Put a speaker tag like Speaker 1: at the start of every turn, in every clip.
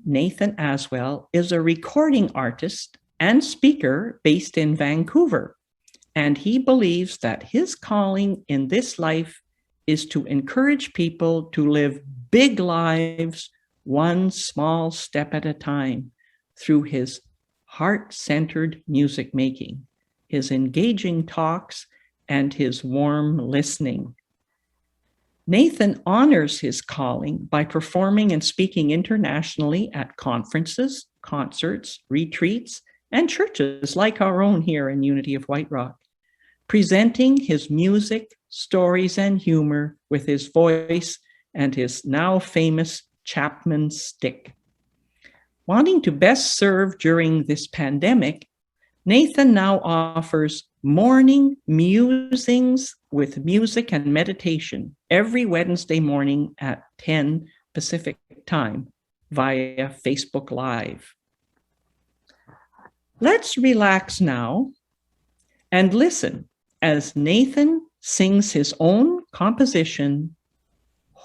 Speaker 1: Nathan Aswell is a recording artist and speaker based in Vancouver, and he believes that his calling in this life is to encourage people to live big lives, one small step at a time, through his heart-centered music making, his engaging talks, and his warm listening. Nathan honors his calling by performing and speaking internationally at conferences, concerts, retreats, and churches like our own here in Unity of White Rock, presenting his music, stories, and humor with his voice and his now famous Chapman stick. Wanting to best serve during this pandemic, Nathan now offers morning musings with music and meditation every Wednesday morning at 10 Pacific time via Facebook Live. Let's relax now and listen as Nathan sings his own composition,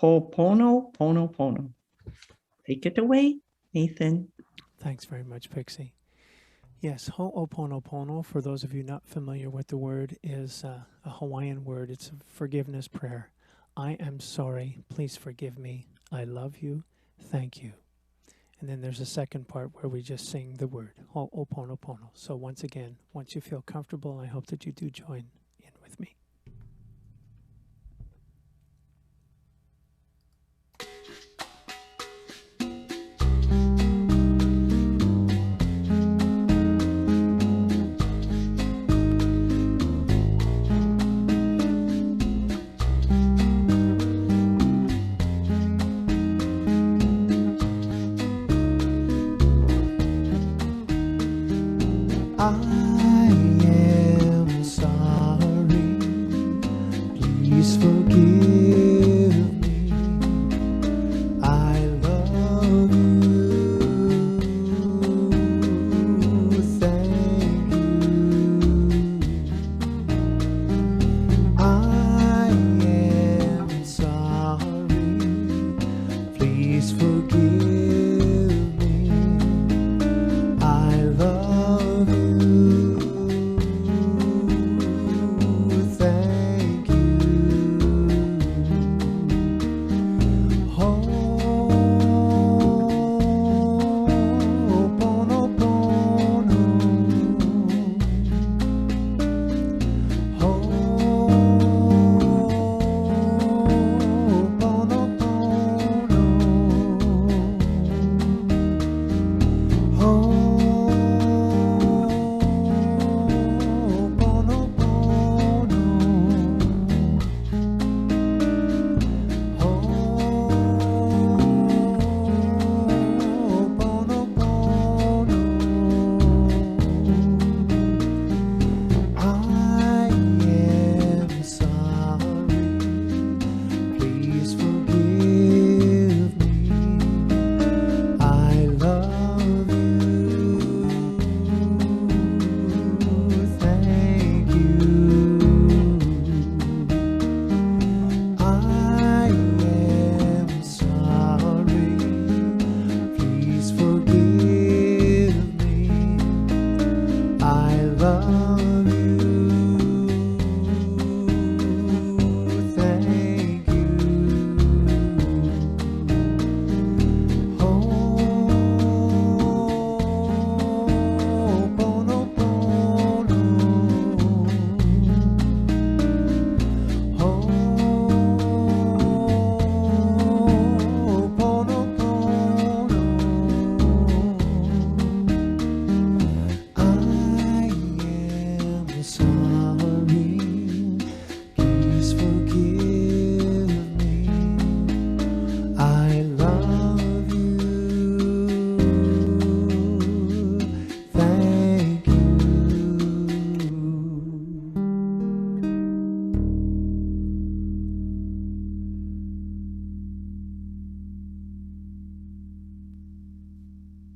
Speaker 1: Ho'oponopono. Take it away, Nathan.
Speaker 2: Thanks very much, Pixie. Yes, Ho'oponopono, for those of you not familiar with the word, is a Hawaiian word. It's a forgiveness prayer. I am sorry. Please forgive me. I love you. Thank you. And then there's a second part where we just sing the word, Ho'oponopono. So once again, once you feel comfortable, I hope that you do join in with me.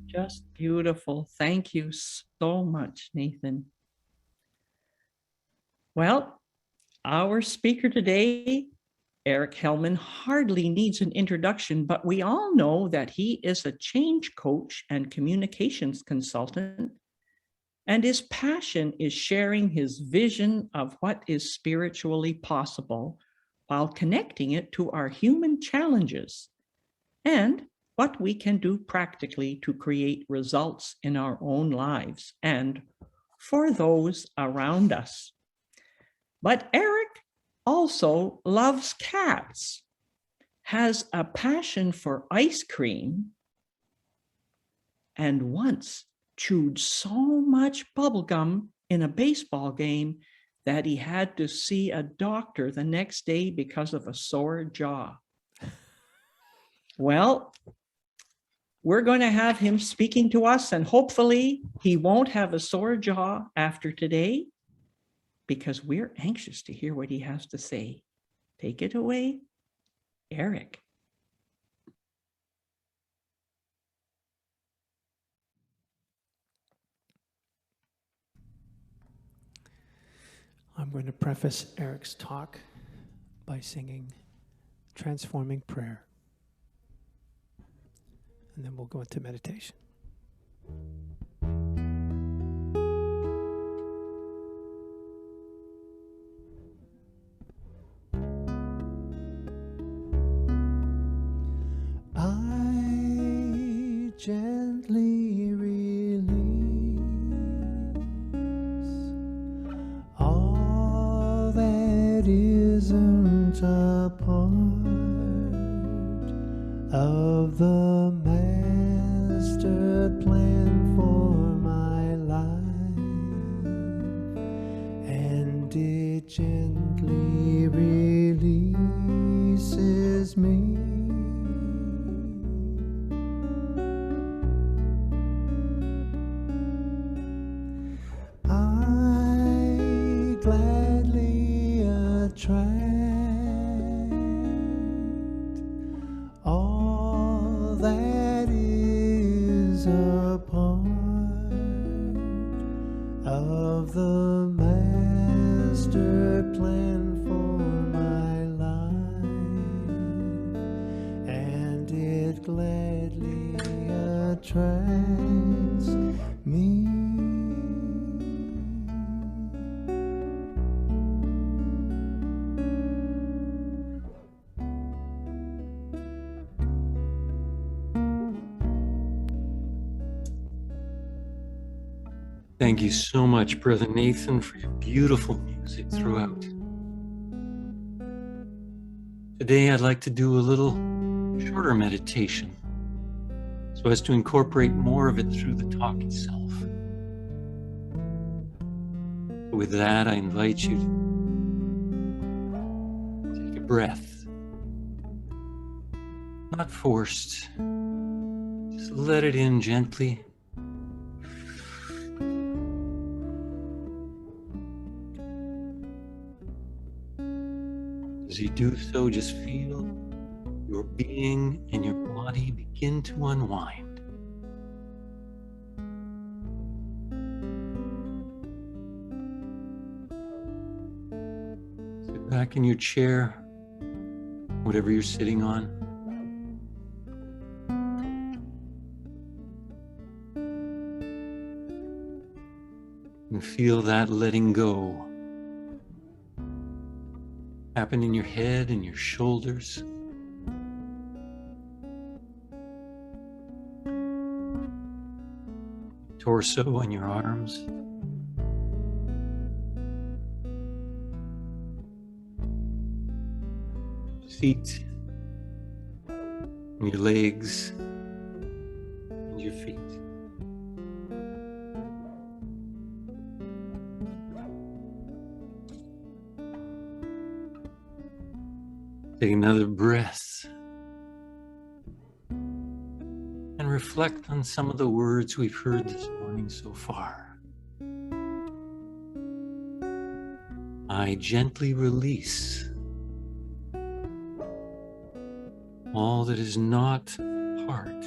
Speaker 1: Just beautiful. Thank you so much, Nathan. Well, our speaker today Eric Hellman hardly needs an introduction, but we all know that he is a change coach and communications consultant, and his passion is sharing his vision of what is spiritually possible while connecting it to our human challenges and what we can do practically to create results in our own lives and for those around us. But Eric also loves cats, has a passion for ice cream, and once chewed so much bubblegum in a baseball game that he had to see a doctor the next day because of a sore jaw. Well, we're going to have him speaking to us, and hopefully he won't have a sore jaw after today, because we're anxious to hear what he has to say. Take it away, Eric.
Speaker 2: I'm going to preface Eric's talk by singing Transforming Prayer. And then we'll go into meditation. I gently release all that isn't a part of the master plan for my life, and it gently releases me. I gladly attract all that is a part of the master plan for my life, and it gladly attracts me.
Speaker 3: Thank you so much, Brother Nathan, for your beautiful music throughout. Today, I'd like to do a little shorter meditation so as to incorporate more of it through the talk itself. With that, I invite you to take a breath. Not forced, just let it in gently. As you do so, just feel your being and your body begin to unwind. Sit back in your chair, whatever you're sitting on. And feel that letting go happen in your head and your shoulders. Torso and your arms. Feet and your legs and your feet. Take another breath and reflect on some of the words we've heard this morning so far. I gently release all that is not part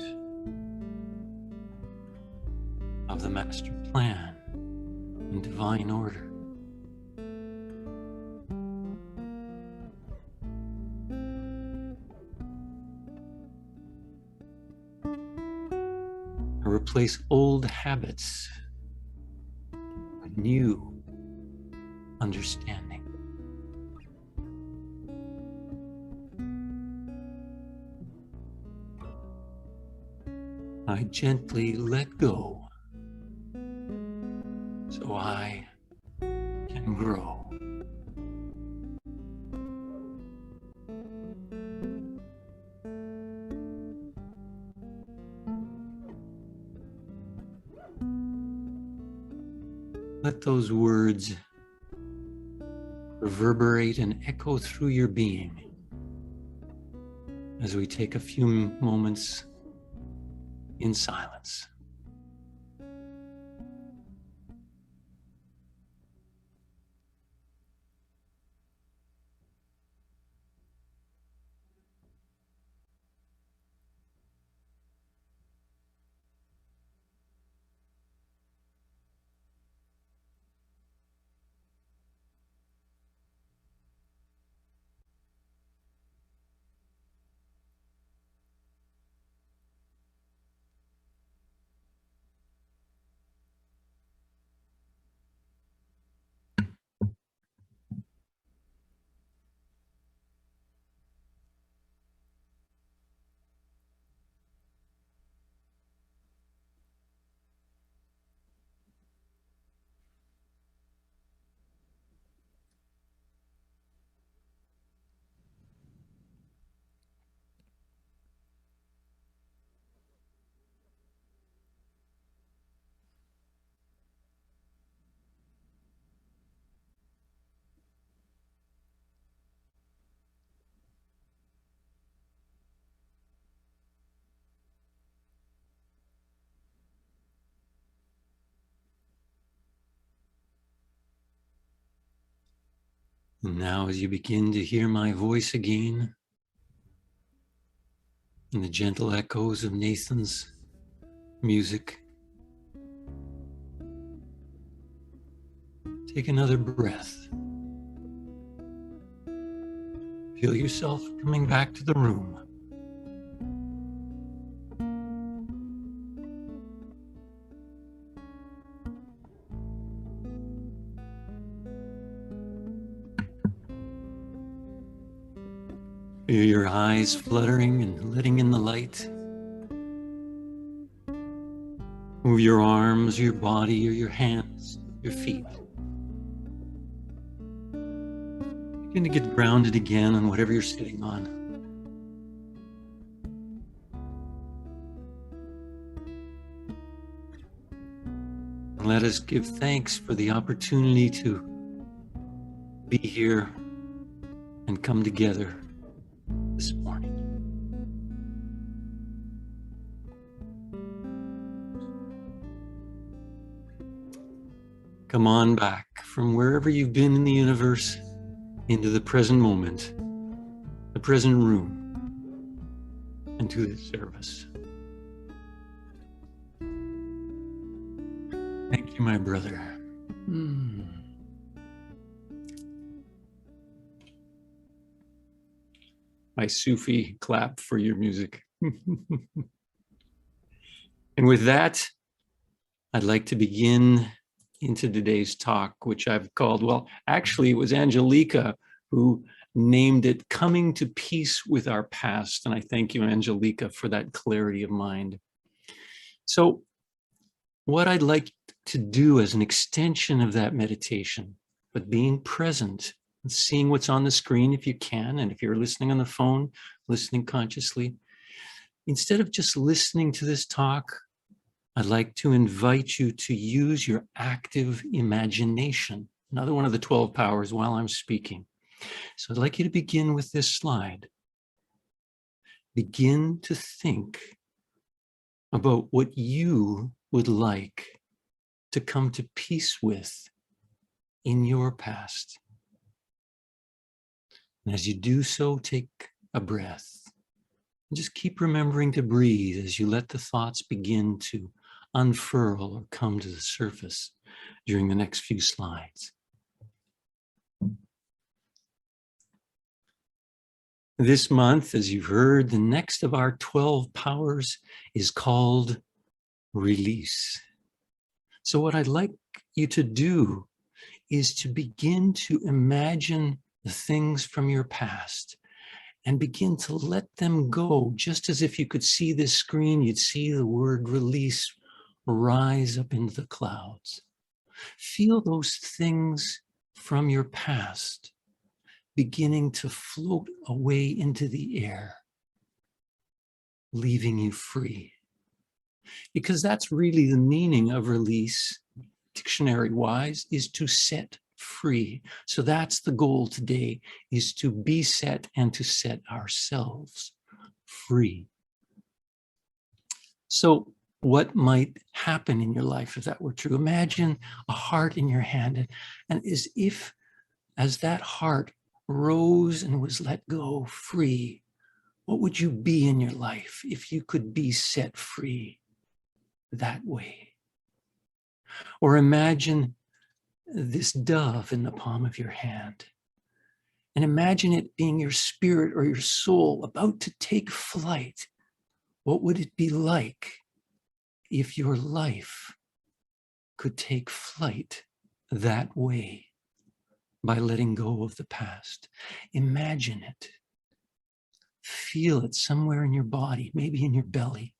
Speaker 3: of the master plan and divine order. or replace old habits with new understanding. I gently let go so I can grow. Let those words reverberate and echo through your being as we take a few moments in silence. And now, as you begin to hear my voice again, and the gentle echoes of Nathan's music, take another breath. Feel yourself coming back to the room. Feel your eyes fluttering and letting in the light. Move your arms, your body, or your hands, your feet. Begin to get grounded again on whatever you're sitting on. And let us give thanks for the opportunity to be here and come together this morning. Come on back from wherever you've been in the universe into the present moment, the present room, and to this service. Thank you, my brother. My Sufi clap for your music. And with that, I'd like to begin into today's talk, which I've called, well, actually, it was Angelica who named it Coming to Peace with Our Past. And I thank you, Angelica, for that clarity of mind. So what I'd like to do as an extension of that meditation, but being present and seeing what's on the screen if you can, and if you're listening on the phone, listening consciously, instead of just listening to this talk, I'd like to invite you to use your active imagination, another one of the 12 powers, while I'm speaking. So I'd like you to begin with this slide. Begin to think about what you would like to come to peace with in your past. And as you do so, take a breath. And just keep remembering to breathe as you let the thoughts begin to unfurl or come to the surface during the next few slides. This month, as you've heard, the next of our 12 powers is called release. So what I'd like you to do is to begin to imagine the things from your past and begin to let them go, just as if you could see this screen, you'd see the word release rise up into the clouds. Feel those things from your past beginning to float away into the air, leaving you free. Because that's really the meaning of release, dictionary-wise, is to set free. So that's the goal today, is to be set and to set ourselves free. So what might happen in your life if that were true? Imagine a heart in your hand, and as that heart rose and was let go free, what would you be in your life if you could be set free that way? Or imagine this dove in the palm of your hand, and imagine it being your spirit or your soul about to take flight. What would it be like if your life could take flight that way by letting go of the past? Imagine it. Feel it somewhere in your body, maybe in your belly.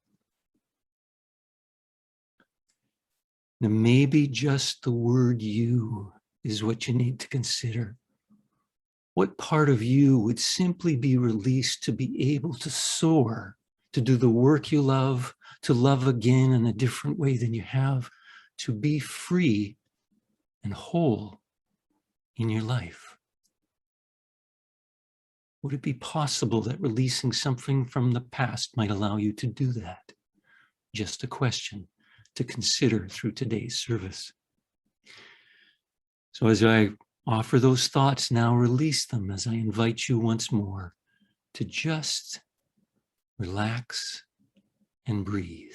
Speaker 3: Now, maybe just the word you is what you need to consider. What part of you would simply be released to be able to soar, to do the work you love, to love again in a different way than you have, to be free and whole in your life? Would it be possible that releasing something from the past might allow you to do that? Just a question to consider through today's service. So as I offer those thoughts now, release them as I invite you once more to just relax and breathe.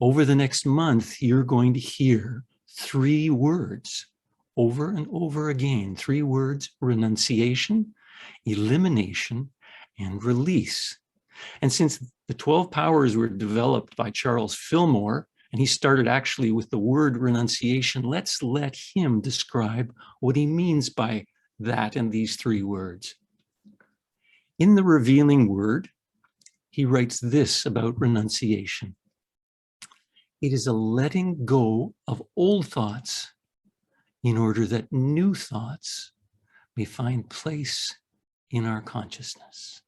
Speaker 3: Over the next month, you're going to hear 3 words over and over again. 3 words: renunciation, elimination, and release. And since the 12 powers were developed by Charles Fillmore, and he started actually with the word renunciation, let's let him describe what he means by that in these 3 words. In the revealing word, he writes this about renunciation: it is a letting go of old thoughts in order that new thoughts may find place in our consciousness.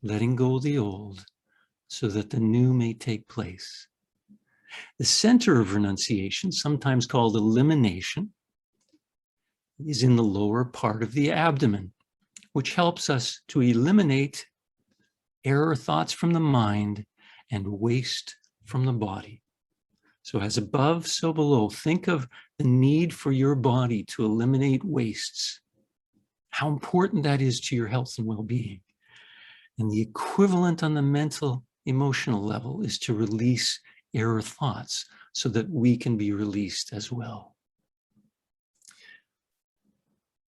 Speaker 3: Letting go of the old so that the new may take place. The center of renunciation, sometimes called elimination, is in the lower part of the abdomen, which helps us to eliminate error thoughts from the mind and waste from the body. So as above, so below. Think of the need for your body to eliminate wastes, how important that is to your health and well-being. And the equivalent on the mental, emotional level is to release error thoughts so that we can be released as well.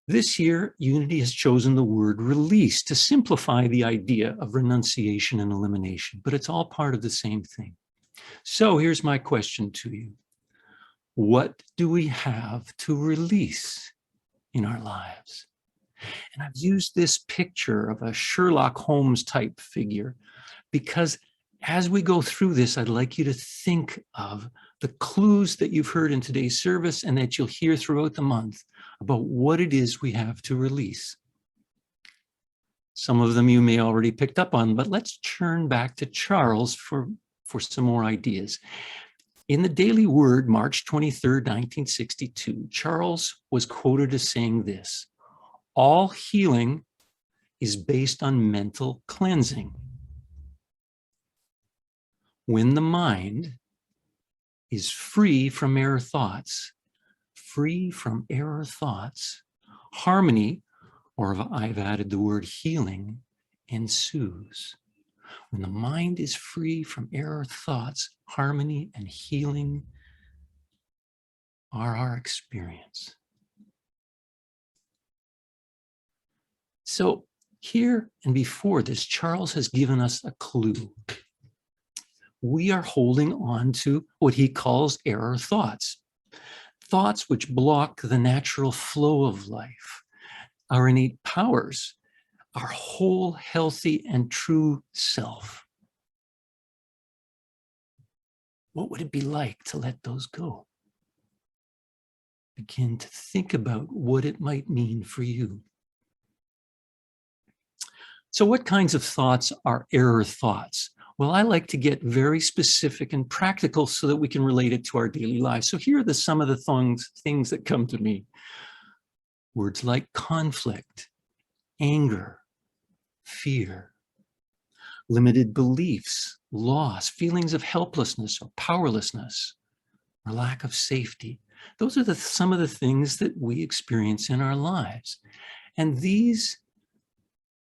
Speaker 3: This year, Unity has chosen the word release to simplify the idea of renunciation and elimination, but it's all part of the same thing. So here's my question to you. What do we have to release in our lives? And I've used this picture of a Sherlock Holmes type figure because as we go through this, I'd like you to think of the clues that you've heard in today's service and that you'll hear throughout the month about what it is we have to release. Some of them you may already picked up on, but let's turn back to Charles for some more ideas. In the Daily Word, March 23rd, 1962, Charles was quoted as saying this: all healing is based on mental cleansing. When the mind is free from error thoughts, harmony, or I've added the word healing, ensues. When the mind is free from error thoughts, harmony and healing are our experience. So here and before this, Charles has given us a clue. We are holding on to what he calls error thoughts, thoughts which block the natural flow of life, our innate powers, our whole healthy and true self. What would it be like to let those go? Begin to think about what it might mean for you. So what kinds of thoughts are error thoughts? Well, I like to get very specific and practical so that we can relate it to our daily lives. So here are some of the things that come to me. Words like conflict, anger, fear, limited beliefs, loss, feelings of helplessness or powerlessness, or lack of safety. Those are some of the things that we experience in our lives. And these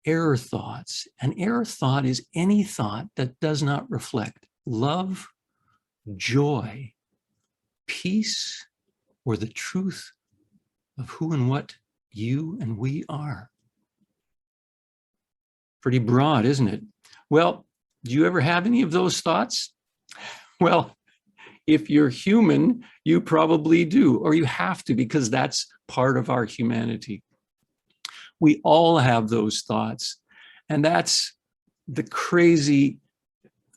Speaker 3: error thoughts, an error thought is any thought that does not reflect love, joy, peace, or the truth of who and what you and we are. Pretty broad, isn't it? Well, do you ever have any of those thoughts? Well, if you're human, you probably do, or you have to, because that's part of our humanity. We all have those thoughts, and that's the crazy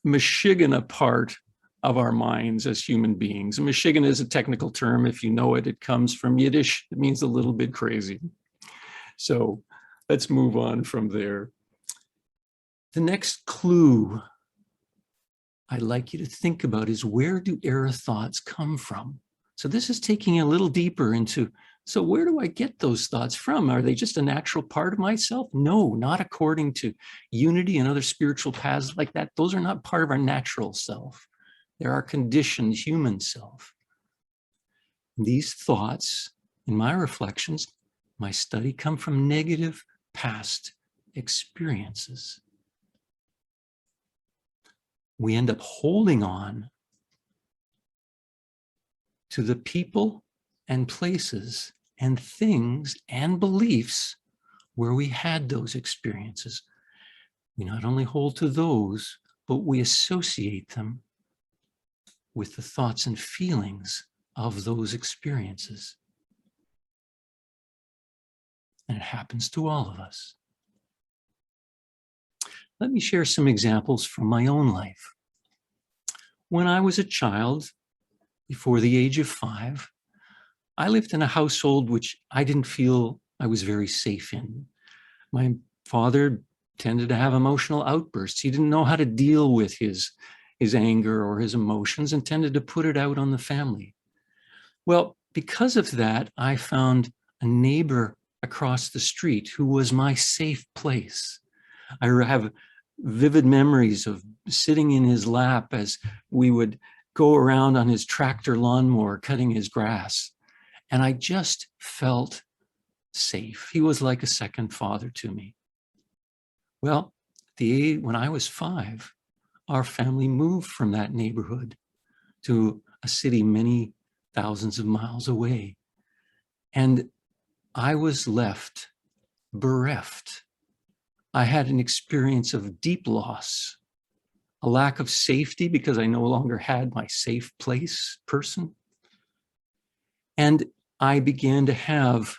Speaker 3: Michigana part of our minds as human beings. Michigan is a technical term. If you know it, it comes from Yiddish. It means a little bit crazy. So let's move on from there. The next clue I'd like you to think about is, where do error thoughts come from? So this is taking a little deeper into, so where do I get those thoughts from? Are they just a natural part of myself? No, not according to unity and other spiritual paths like that. Those are not part of our natural self. They're our conditioned human self. These thoughts, in my reflections, my study, come from negative past experiences. We end up holding on to the people and places and things and beliefs where we had those experiences. We not only hold to those, but we associate them with the thoughts and feelings of those experiences. And it happens to all of us. Let me share some examples from my own life. When I was a child, before the age of 5, I lived in a household which I didn't feel I was very safe in. My father tended to have emotional outbursts. He didn't know how to deal with his anger or his emotions and tended to put it out on the family. Well, because of that, I found a neighbor across the street who was my safe place. I have vivid memories of sitting in his lap as we would go around on his tractor lawnmower cutting his grass. And I just felt safe. He was like a second father to me. Well, when I was 5, our family moved from that neighborhood to a city many thousands of miles away. And I was left bereft. I had an experience of deep loss, a lack of safety because I no longer had my safe place person. And I began to have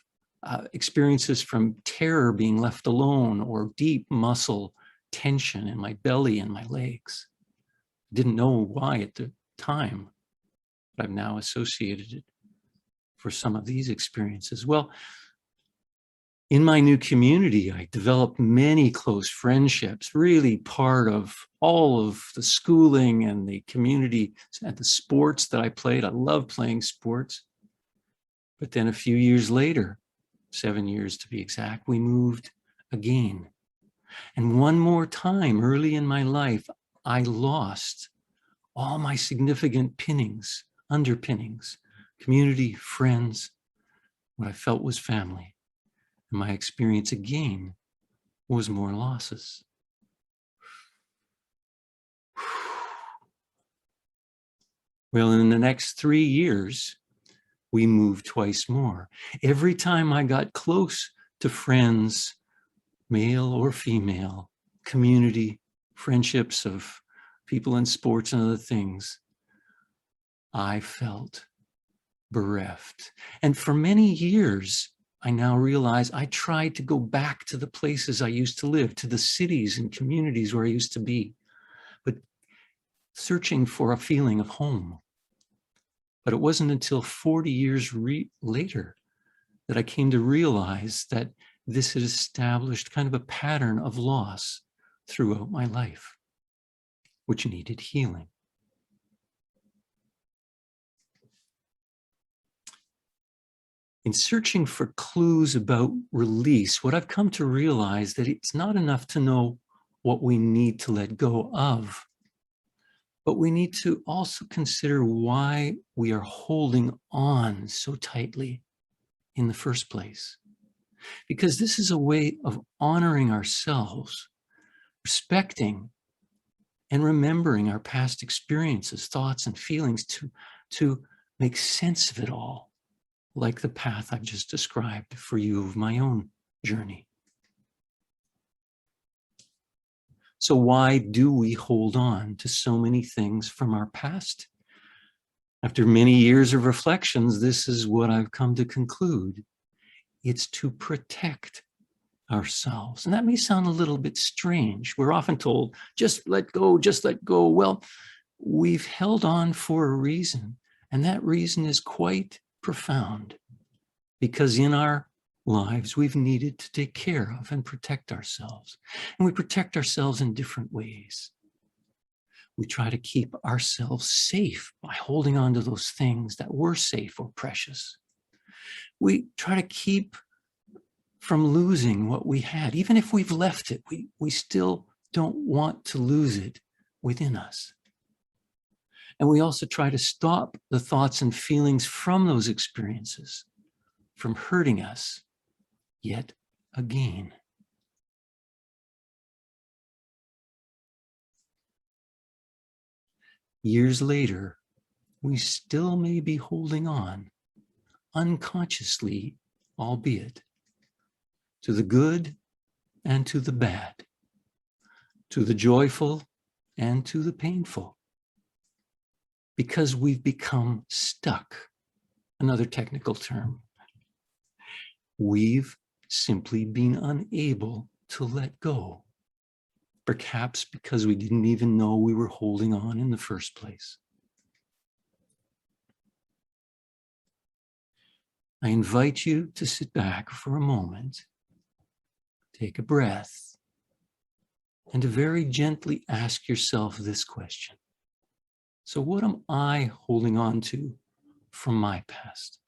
Speaker 3: experiences from terror, being left alone, or deep muscle tension in my belly and my legs. Didn't know why at the time, but I've now associated it for some of these experiences. Well, in my new community, I developed many close friendships, really part of all of the schooling and the community and the sports that I played. I love playing sports. But then a few years later, 7 years to be exact, we moved again. And one more time, early in my life, I lost all my significant underpinnings, community, friends, what I felt was family. And my experience again was more losses. Well, in the next 3 years, we moved twice more. Every time I got close to friends, male or female, community, friendships of people in sports and other things, I felt bereft. And for many years, I now realize I tried to go back to the places I used to live, to the cities and communities where I used to be, but searching for a feeling of home. But it wasn't until 40 years later that I came to realize that this had established kind of a pattern of loss throughout my life, which needed healing. In searching for clues about release, what I've come to realize that it's not enough to know what we need to let go of, but we need to also consider why we are holding on so tightly in the first place. Because this is a way of honoring ourselves, respecting and remembering our past experiences, thoughts, and feelings to make sense of it all, like the path I've just described for you of my own journey. So why do we hold on to so many things from our past? After many years of reflections, this is what I've come to conclude. It's to protect ourselves. And that may sound a little bit strange. We're often told, just let go, just let go. Well, we've held on for a reason, and that reason is quite profound, because in our lives, we've needed to take care of and protect ourselves. And we protect ourselves in different ways. We try to keep ourselves safe by holding on to those things that were safe or precious. We try to keep from losing what we had. Even if we've left it, we still don't want to lose it within us. And we also try to stop the thoughts and feelings from those experiences from hurting us yet again. Years later, we still may be holding on, unconsciously, albeit, to the good and to the bad, to the joyful and to the painful, because we've become stuck. Another technical term. We've simply been unable to let go, perhaps because we didn't even know we were holding on in the first place. I invite you to sit back for a moment, take a breath, and to very gently ask yourself this question. So what am I holding on to from my past?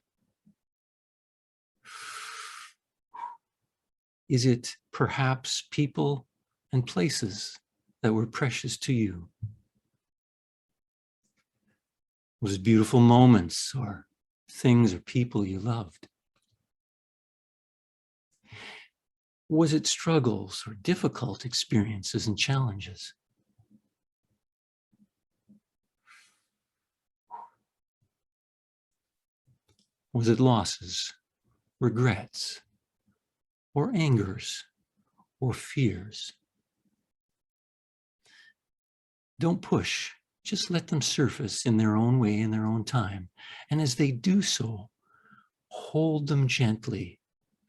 Speaker 3: Is it perhaps people and places that were precious to you? Was it beautiful moments or things or people you loved? Was it struggles or difficult experiences and challenges? Was it losses, regrets, or angers, or fears? Don't push, just let them surface in their own way, in their own time. And as they do so, hold them gently,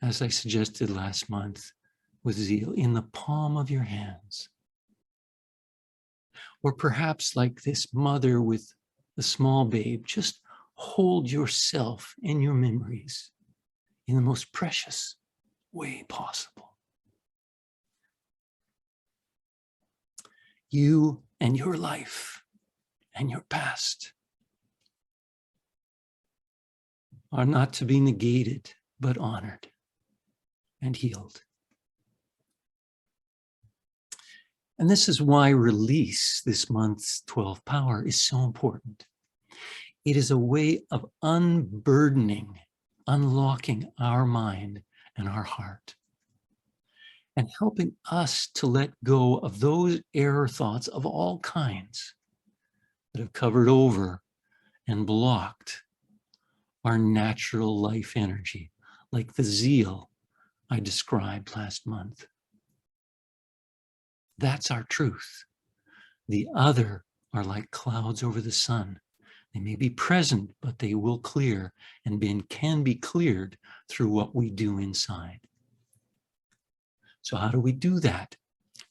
Speaker 3: as I suggested last month with zeal, in the palm of your hands. Or perhaps like this mother with the small babe, just hold yourself and your memories in the most precious way possible. You and your life and your past are not to be negated, but honored and healed. And this is why release, this month's 12 power, is so important. It is a way of unburdening, unlocking our mind and our heart, and helping us to let go of those error thoughts of all kinds that have covered over and blocked our natural life energy, like the zeal I described last month. That's our truth. The other are like clouds over the sun. They may be present, but they will clear and can be cleared through what we do inside. So how do we do that?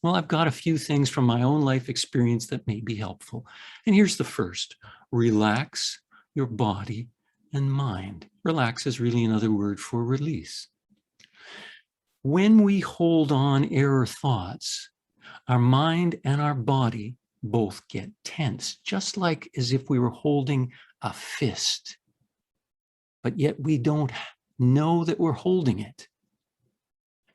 Speaker 3: Well, I've got a few things from my own life experience that may be helpful. And here's the first. Relax your body and mind. Relax is really another word for release. When we hold on error thoughts, our mind and our body both get tense, just like as if we were holding a fist, but yet we don't know that we're holding it.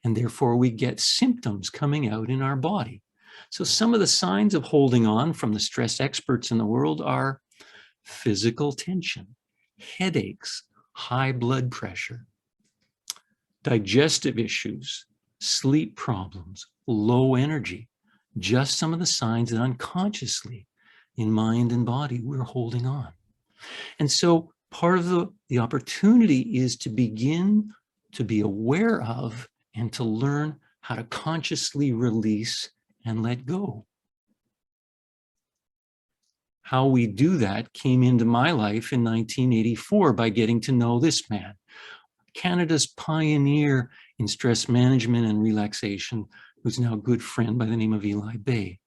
Speaker 3: And therefore we get symptoms coming out in our body. So some of the signs of holding on from the stress experts in the world are physical tension, headaches, high blood pressure, digestive issues, sleep problems, low energy, just some of the signs that unconsciously in mind and body we're holding on. And so part of the opportunity is to begin to be aware of and to learn how to consciously release and let go. How we do that came into my life in 1984 by getting to know this man, Canada's pioneer in stress management and relaxation, who's now a good friend by the name of Eli Bay.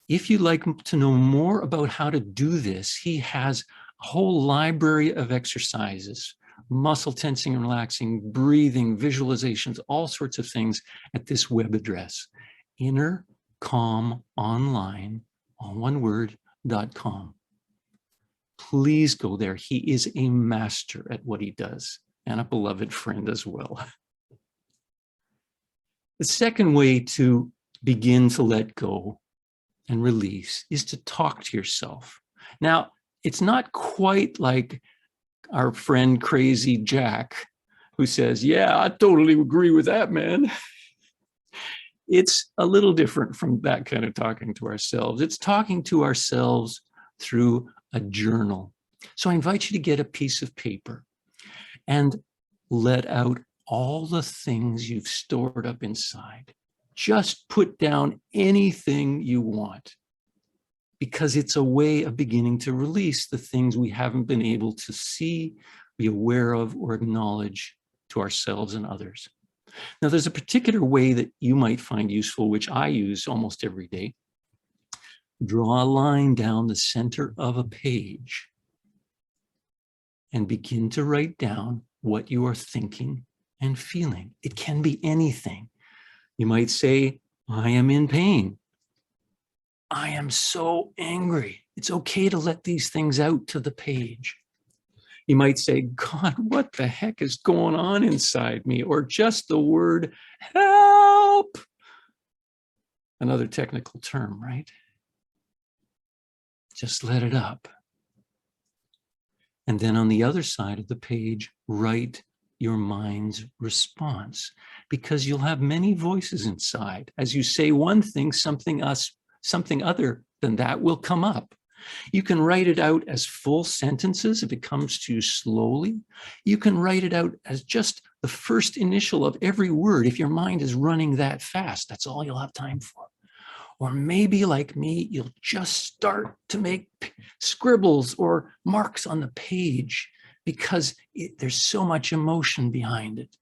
Speaker 3: If you'd like to know more about how to do this, he has a whole library of exercises, muscle tensing and relaxing, breathing, visualizations, all sorts of things at this web address, innercalmonline, all one word, .com. Please go there. He is a master at what he does and a beloved friend as well. The second way to begin to let go and release is to talk to yourself. Now, it's not quite like our friend Crazy Jack, who says, yeah, I totally agree with that, man. It's a little different from that kind of talking to ourselves. It's talking to ourselves through a journal. So I invite you to get a piece of paper and let out all the things you've stored up inside. Just put down anything you want, because it's a way of beginning to release the things we haven't been able to see, be aware of, or acknowledge to ourselves and others. Now, there's a particular way that you might find useful, which I use almost every day. Draw a line down the center of a page and begin to write down what you are thinking and feeling. It can be anything. You might say, I am in pain. I am so angry. It's okay to let these things out to the page. You might say, God, what the heck is going on inside me? Or just the word help. Another technical term, right? Just let it up. And then on the other side of the page, write your mind's response, because you'll have many voices inside. As you say one thing, something other than that will come up. You can write it out as full sentences if it comes to you slowly. You can write it out as just the first initial of every word. If your mind is running that fast, that's all you'll have time for. Or maybe like me, you'll just start to make scribbles or marks on the page because there's so much emotion behind it.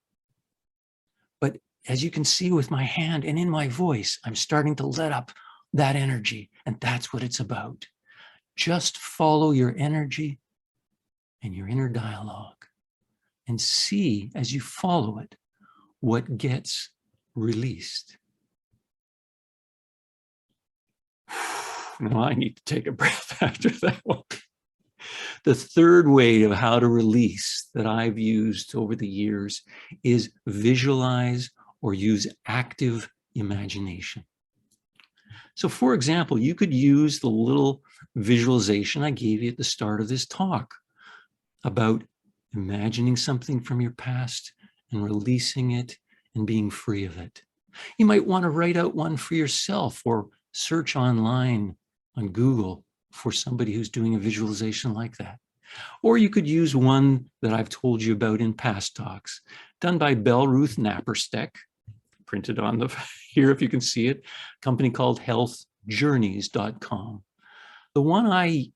Speaker 3: But as you can see with my hand and in my voice, I'm starting to let up that energy, and that's what it's about. Just follow your energy and your inner dialogue and see as you follow it what gets released. Now I need to take a breath after that one. The third way of how to release that I've used over the years is visualize or use active imagination. So for example, you could use the little visualization I gave you at the start of this talk about imagining something from your past and releasing it and being free of it. You might want to write out one for yourself or search online on Google for somebody who's doing a visualization like that. Or you could use one that I've told you about in past talks, done by Bell Ruth Naparstek, printed on the here if you can see it, a company called healthjourneys.com. The one I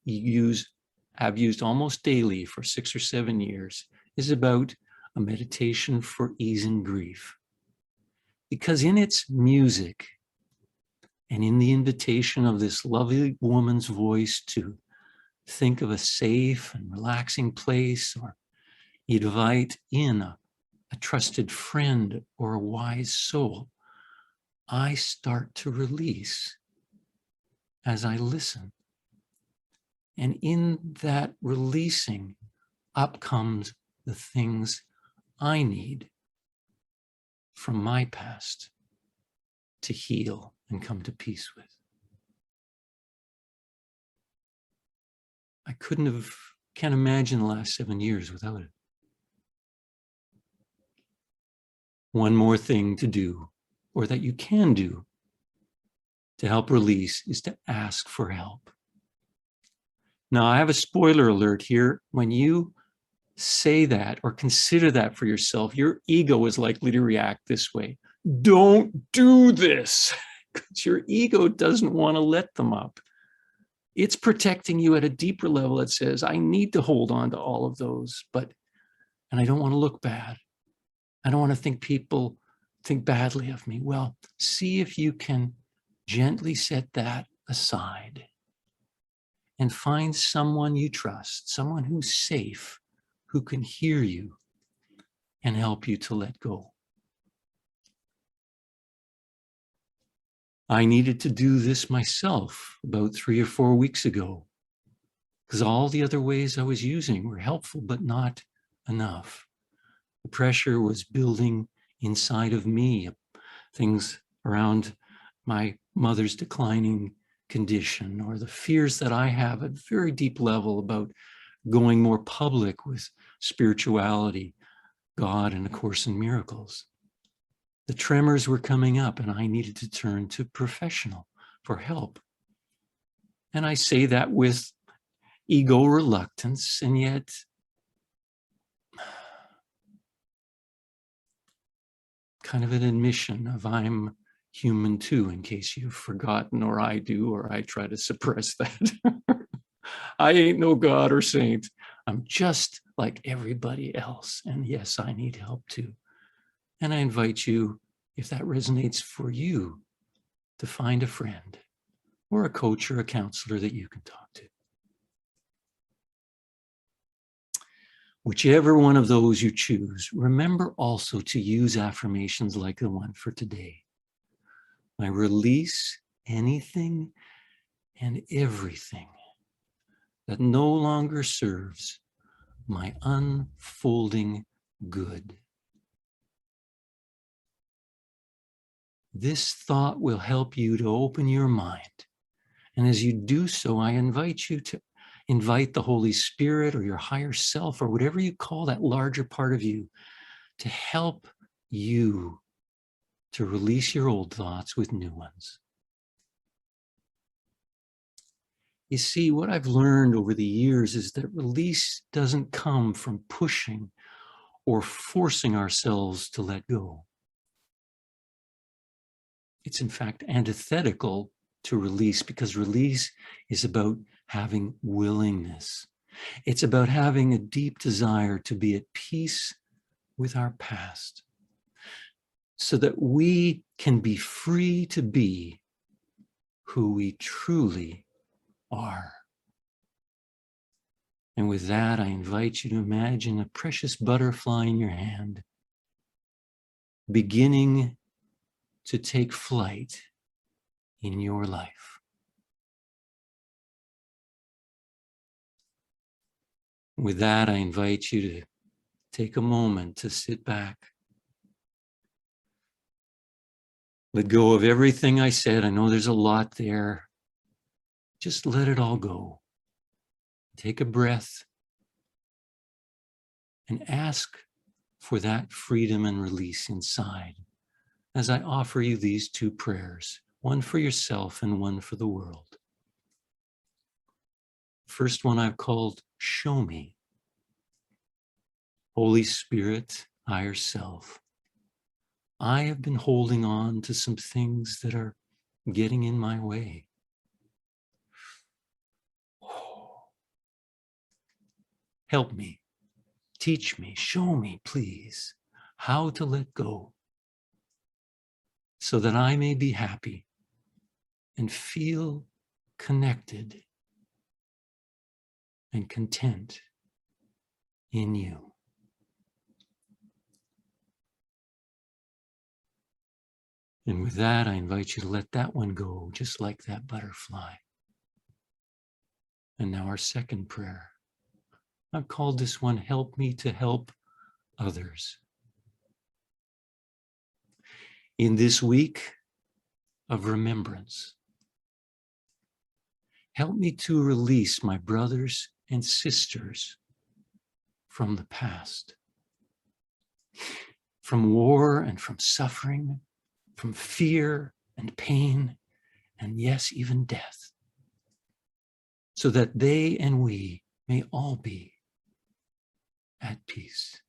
Speaker 3: have used almost daily for 6 or 7 years is about a meditation for easing grief. Because in its music and in the invitation of this lovely woman's voice to think of a safe and relaxing place, or invite in a trusted friend or a wise soul, I start to release as I listen. And in that releasing, up comes the things I need from my past to heal and come to peace with. I can't imagine the last 7 years without it. One more thing to do, or that you can do to help release, is to ask for help. Now, I have a spoiler alert here. When you say that or consider that for yourself, your ego is likely to react this way. Don't do this, because your ego doesn't want to let them up. It's protecting you at a deeper level. It says, I need to hold on to all of those, and I don't want to look bad. I don't want to think people think badly of me. Well, see if you can gently set that aside and find someone you trust, someone who's safe, who can hear you and help you to let go. I needed to do this myself about 3 or 4 weeks ago, because all the other ways I was using were helpful, but not enough. The pressure was building inside of me, things around my mother's declining condition, or the fears that I have at a very deep level about going more public with spirituality, God, and A Course in Miracles. The tremors were coming up, and I needed to turn to professional for help. And I say that with ego reluctance, and yet kind of an admission of I'm human too, in case you've forgotten, or I do, or I try to suppress that. I ain't no God or saint. I'm just like everybody else. And yes, I need help too. And I invite you, if that resonates for you, to find a friend or a coach or a counselor that you can talk to. Whichever one of those you choose, remember also to use affirmations like the one for today. I release anything and everything that no longer serves my unfolding good. This thought will help you to open your mind. And as you do so, I invite you to invite the Holy Spirit or your higher self, or whatever you call that larger part of you, to help you to release your old thoughts with new ones. You see, what I've learned over the years is that release doesn't come from pushing or forcing ourselves to let go. It's in fact antithetical to release, because release is about having willingness. It's about having a deep desire to be at peace with our past, so that we can be free to be who we truly are. And with that, I invite you to imagine a precious butterfly in your hand, beginning to take flight in your life. With that, I invite you to take a moment to sit back. Let go of everything I said. I know there's a lot there. Just let it all go. Take a breath and ask for that freedom and release inside, as I offer you these 2 prayers, one for yourself and one for the world. First one I've called show me. Holy Spirit, higher self, I have been holding on to some things that are getting in my way. Help me, teach me, show me, please, how to let go so that I may be happy and feel connected and content in you. And with that, I invite you to let that one go, just like that butterfly. And now our second prayer. I've called this one, Help Me to Help Others. In this week of remembrance, help me to release my brothers and sisters from the past, from war and from suffering, from fear and pain, and yes, even death, so that they and we may all be at peace.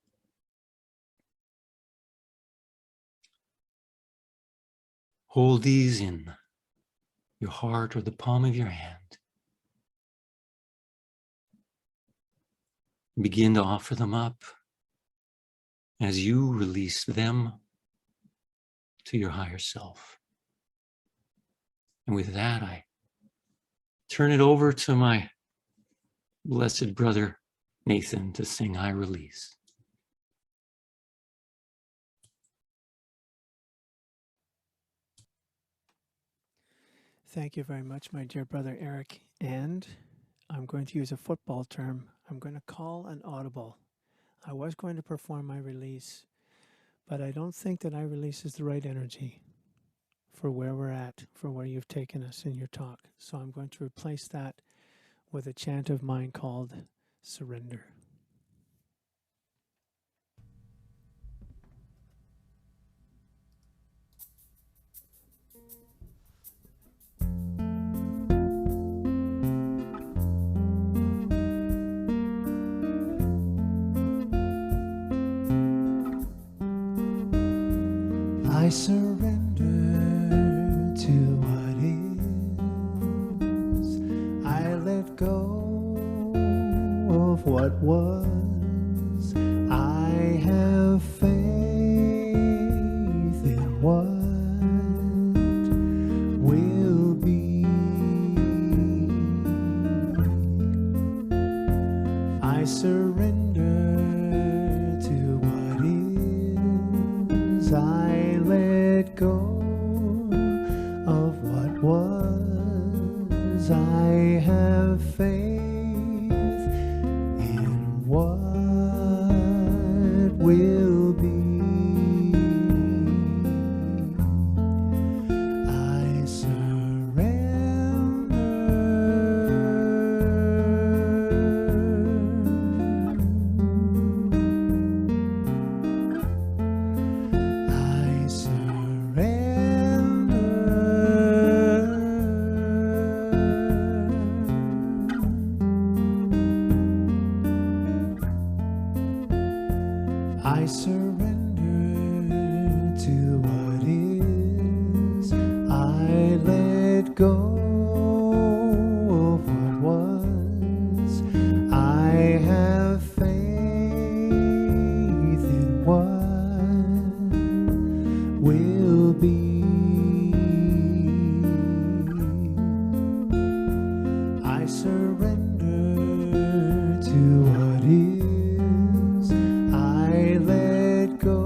Speaker 3: Hold these in your heart or the palm of your hand. Begin to offer them up as you release them to your higher self. And with that, I turn it over to my blessed brother, Nathan, to sing I Release.
Speaker 2: Thank you very much, my dear brother Eric. And I'm going to use a football term. I'm going to call an audible. I was going to perform my release, but I don't think that I release is the right energy for where we're at, for where you've taken us in your talk. So I'm going to replace that with a chant of mine called Surrender. I surrender to what is. I let go of what was. I have faith in what will be. I surrender to what is. I let go of what was. I have faith in what will be. I surrender. I surrender. I surrender to what is. I let go of what was. I have faith in what will be. I surrender to what is. I let go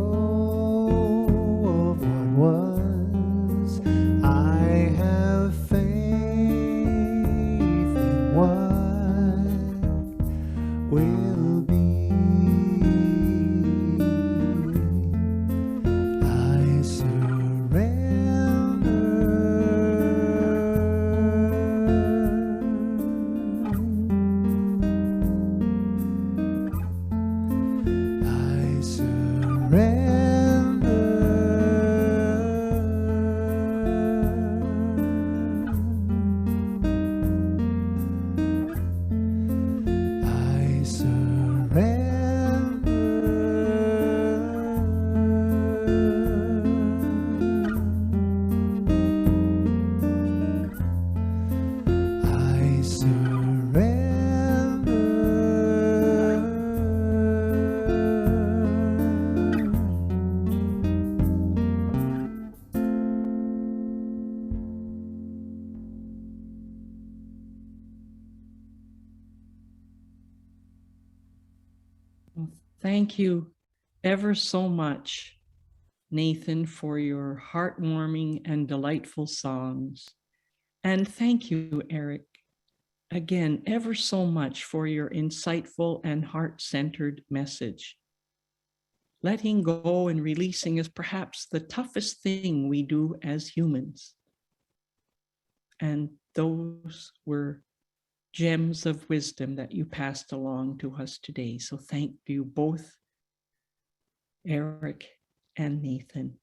Speaker 1: thank you ever so much, Nathan, for your heartwarming and delightful songs. And thank you, Eric, again, ever so much for your insightful and heart-centered message. Letting go and releasing is perhaps the toughest thing we do as humans. And those were gems of wisdom that you passed along to us today. So thank you both, Eric and Nathan.